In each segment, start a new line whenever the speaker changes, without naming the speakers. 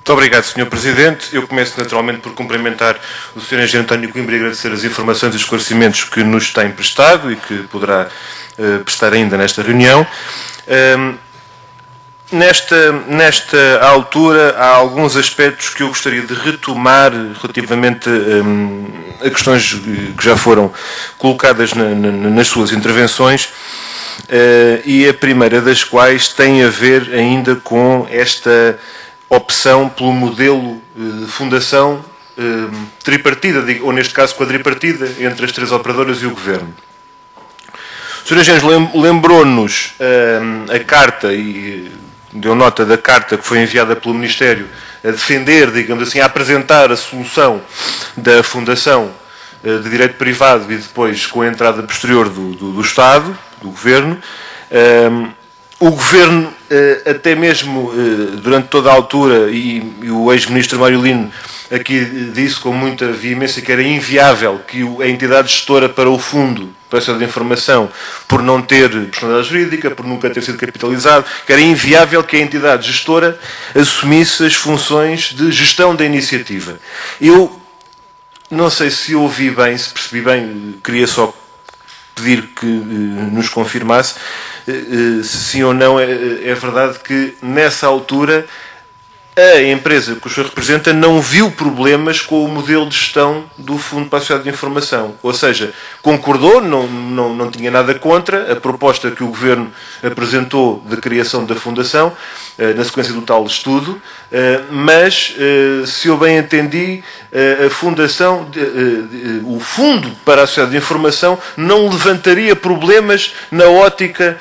Muito obrigado, Sr. Presidente. Eu começo naturalmente por cumprimentar o Sr. Engenheiro António Coimbra e agradecer as informações e esclarecimentos que nos tem prestado e que poderá prestar ainda nesta reunião. Nesta altura, há alguns aspectos que eu gostaria de retomar relativamente a questões que já foram colocadas nas suas intervenções, e a primeira das quais tem a ver ainda com esta opção pelo modelo de fundação tripartida, ou neste caso quadripartida, entre as três operadoras e o Governo. O Sr. Engenheiro lembrou-nos a carta e deu nota da carta que foi enviada pelo Ministério a defender, digamos assim, a apresentar a solução da fundação de direito privado e depois com a entrada posterior do Estado, do Governo. O Governo, até mesmo durante toda a altura, e o ex-ministro Mário Lino aqui disse com muita veemência que era inviável que a entidade gestora para o Fundo para a Sociedade de Informação, por não ter personalidade jurídica, por nunca ter sido capitalizado, que era inviável que a entidade gestora assumisse as funções de gestão da iniciativa. Eu não sei se ouvi bem, se percebi bem, queria só pedir que nos confirmasse se sim ou não é verdade que nessa altura a empresa que o senhor representa não viu problemas com o modelo de gestão do Fundo para a Sociedade de Informação. Ou seja, concordou, não tinha nada contra a proposta que o Governo apresentou de criação da Fundação, na sequência do tal estudo, mas, se eu bem entendi, a Fundação, o Fundo para a Sociedade de Informação não levantaria problemas na ótica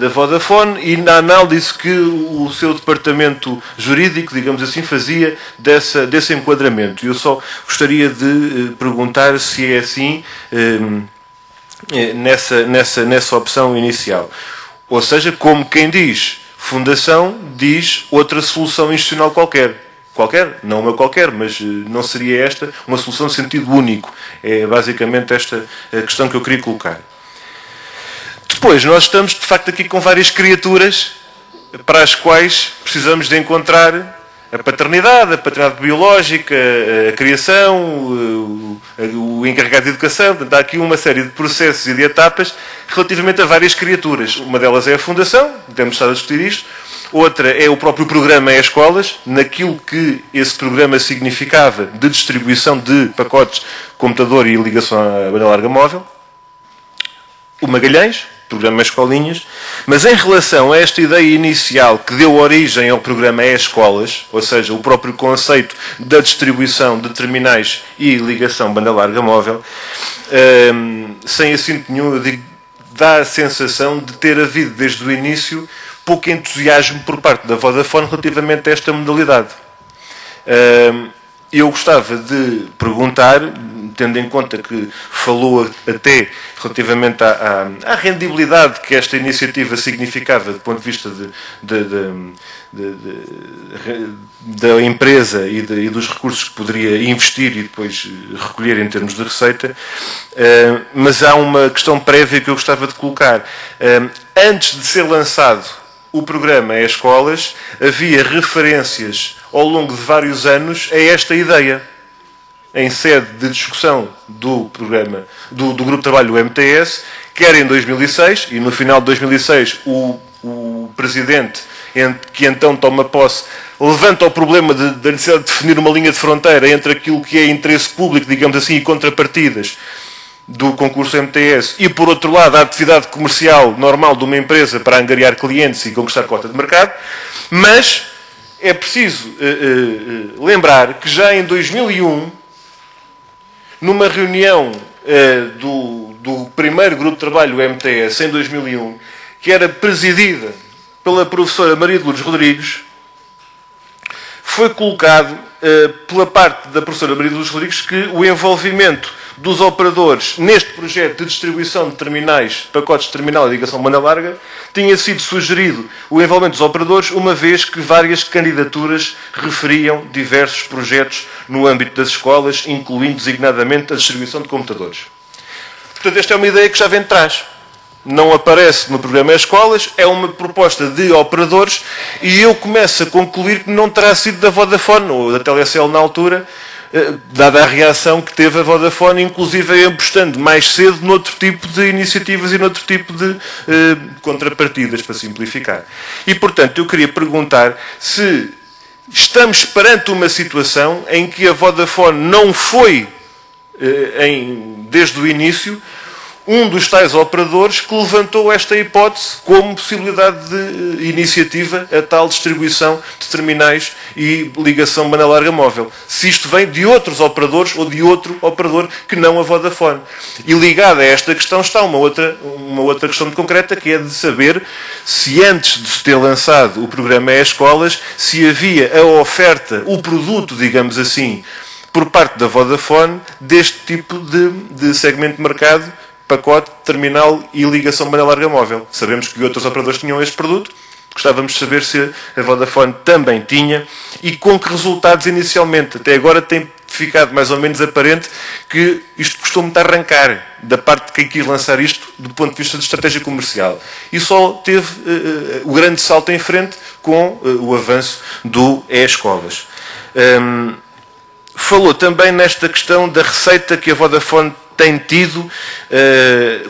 da Vodafone e na análise que o seu departamento jurídico, digamos assim, fazia desse enquadramento. Eu só gostaria de perguntar se é assim nessa opção inicial. Ou seja, como quem diz fundação, diz outra solução institucional qualquer. Qualquer, não uma qualquer, mas não seria esta uma solução de sentido único. É basicamente esta a questão que eu queria colocar. Depois, nós estamos de facto aqui com várias criaturas para as quais precisamos de encontrar a paternidade biológica, a criação, o encarregado de educação. Portanto, há aqui uma série de processos e de etapas relativamente a várias criaturas. Uma delas é a Fundação, temos estado a discutir isto. Outra é o próprio programa em escolas, naquilo que esse programa significava de distribuição de pacotes de computador e ligação à banda larga móvel. O Magalhães, programa Escolinhas, mas em relação a esta ideia inicial que deu origem ao programa E-Escolas, ou seja, o próprio conceito da distribuição de terminais e ligação banda larga móvel, sem assinto nenhum, dá a sensação de ter havido desde o início pouco entusiasmo por parte da Vodafone relativamente a esta modalidade. Eu gostava de perguntar, tendo em conta que falou até relativamente à rendibilidade que esta iniciativa significava do ponto de vista da empresa e dos recursos que poderia investir e depois recolher em termos de receita, mas há uma questão prévia que eu gostava de colocar. Antes de ser lançado o programa E-Escolas, havia referências ao longo de vários anos a esta ideia. Em sede de discussão do programa, do grupo de trabalho do MTS, quer em 2006, e no final de 2006 o presidente, que então toma posse, levanta o problema da necessidade de definir uma linha de fronteira entre aquilo que é interesse público, digamos assim, e contrapartidas do concurso MTS, e por outro lado a atividade comercial normal de uma empresa para angariar clientes e conquistar cota de mercado, mas é preciso lembrar que já em 2001, numa reunião do primeiro grupo de trabalho, o MTS, em 2001, que era presidida pela professora Maria de Lourdes Rodrigues, foi colocado pela parte da professora Maria de Lourdes Rodrigues que o envolvimento dos operadores neste projeto de distribuição de terminais, pacotes de terminal e ligação banda larga, tinha sido sugerido o envolvimento dos operadores, uma vez que várias candidaturas referiam diversos projetos no âmbito das escolas, incluindo designadamente a distribuição de computadores. Portanto, esta é uma ideia que já vem de trás. não aparece no programa Escolas, é uma proposta de operadores e eu começo a concluir que não terá sido da Vodafone ou da Telecel na altura, dada a reação que teve a Vodafone, inclusive apostando mais cedo noutro tipo de iniciativas e noutro tipo de contrapartidas, para simplificar. E, portanto, eu queria perguntar se estamos perante uma situação em que a Vodafone não foi, desde o início, um dos tais operadores que levantou esta hipótese como possibilidade de iniciativa a tal distribuição de terminais e ligação banda larga móvel. Se isto vem de outros operadores ou de outro operador que não a Vodafone. E ligada a esta questão está uma outra questão concreta, que é de saber se antes de se ter lançado o programa E-Escolas, se havia a oferta, o produto, digamos assim, por parte da Vodafone, deste tipo de segmento de mercado, pacote, terminal e ligação banda larga móvel. Sabemos que outros operadores tinham este produto, gostávamos de saber se a Vodafone também tinha e com que resultados inicialmente. Até agora tem ficado mais ou menos aparente que isto custou muito a arrancar da parte de quem quis lançar isto do ponto de vista de estratégia comercial. E só teve o grande salto em frente com o avanço do E-Escolas. Falou também nesta questão da receita que a Vodafone tem tido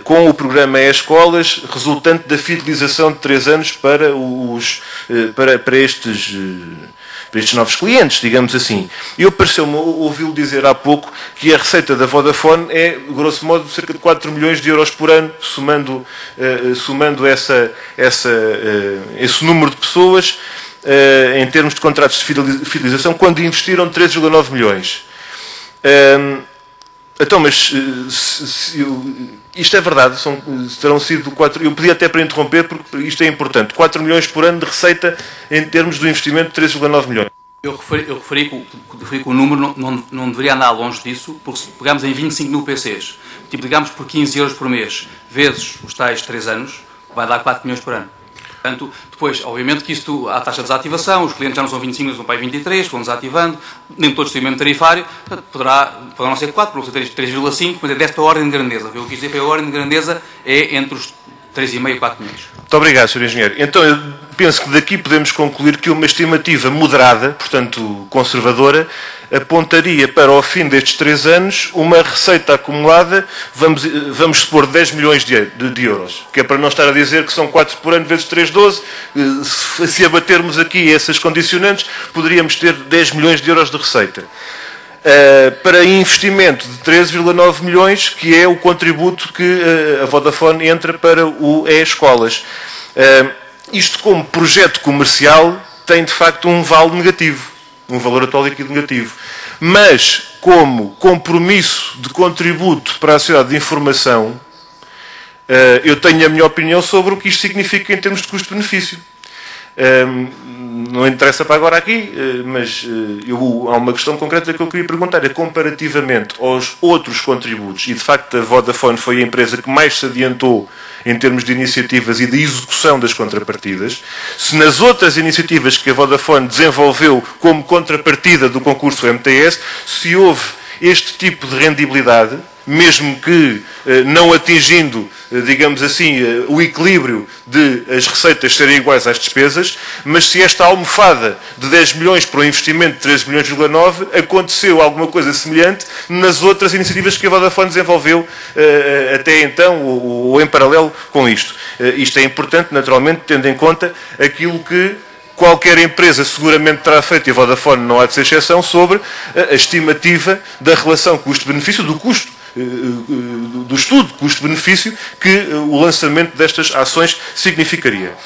com o programa E-Escolas, resultante da fidelização de 3 anos para estes novos clientes, digamos assim. Eu pareceu-me ouvi-lo dizer há pouco que a receita da Vodafone é, grosso modo, cerca de 4 milhões de euros por ano, somando esse número de pessoas em termos de contratos de fidelização, quando investiram 3,9 milhões. Então, mas isto é verdade, terão sido 4... Eu pedi até para interromper, porque isto é importante. 4 milhões por ano de receita em termos do investimento de 3,9 milhões.
Eu referi que o número não deveria andar longe disso, porque se pegarmos em 25 mil PCs, multiplicamos por 15 euros por mês, vezes os tais 3 anos, vai dar 4 milhões por ano. Portanto, depois, obviamente que isto, há taxa de desativação, os clientes já não são 25, mas vão para 23, vão desativando, nem todos têm o mesmo tarifário, portanto, poderá não ser 4, poderão ser 3,5, mas é desta ordem de grandeza. O que eu quis dizer foi a ordem de grandeza é entre os 3,5 e 4 milhões.
Muito obrigado, Sr. Engenheiro. Então, eu penso que daqui podemos concluir que uma estimativa moderada, portanto conservadora, apontaria para, ao fim destes 3 anos, uma receita acumulada, vamos supor, 10 milhões de euros. Que é para não estar a dizer que são 4 por ano vezes 3, 12. Se abatermos aqui essas condicionantes, poderíamos ter 10 milhões de euros de receita. Para investimento de 13,9 milhões, que é o contributo que a Vodafone entra para o E-Escolas. Isto, como projeto comercial, tem de facto um vale negativo, um valor atual líquido negativo. Mas, como compromisso de contributo para a sociedade de informação, eu tenho a minha opinião sobre o que isto significa em termos de custo-benefício. Não interessa para agora aqui, mas há uma questão concreta que eu queria perguntar. É comparativamente aos outros contributos, e de facto a Vodafone foi a empresa que mais se adiantou em termos de iniciativas e de execução das contrapartidas, se nas outras iniciativas que a Vodafone desenvolveu como contrapartida do concurso MTS, se houve este tipo de rendibilidade, mesmo que não atingindo, digamos assim, o equilíbrio de as receitas serem iguais às despesas, mas se esta almofada de 10 milhões para um investimento de 13,9 milhões aconteceu alguma coisa semelhante nas outras iniciativas que a Vodafone desenvolveu até então, ou em paralelo com isto. Isto é importante, naturalmente, tendo em conta aquilo que qualquer empresa seguramente terá feito, e a Vodafone não há de ser exceção, sobre a estimativa da relação custo-benefício, do estudo custo-benefício que o lançamento destas ações significaria.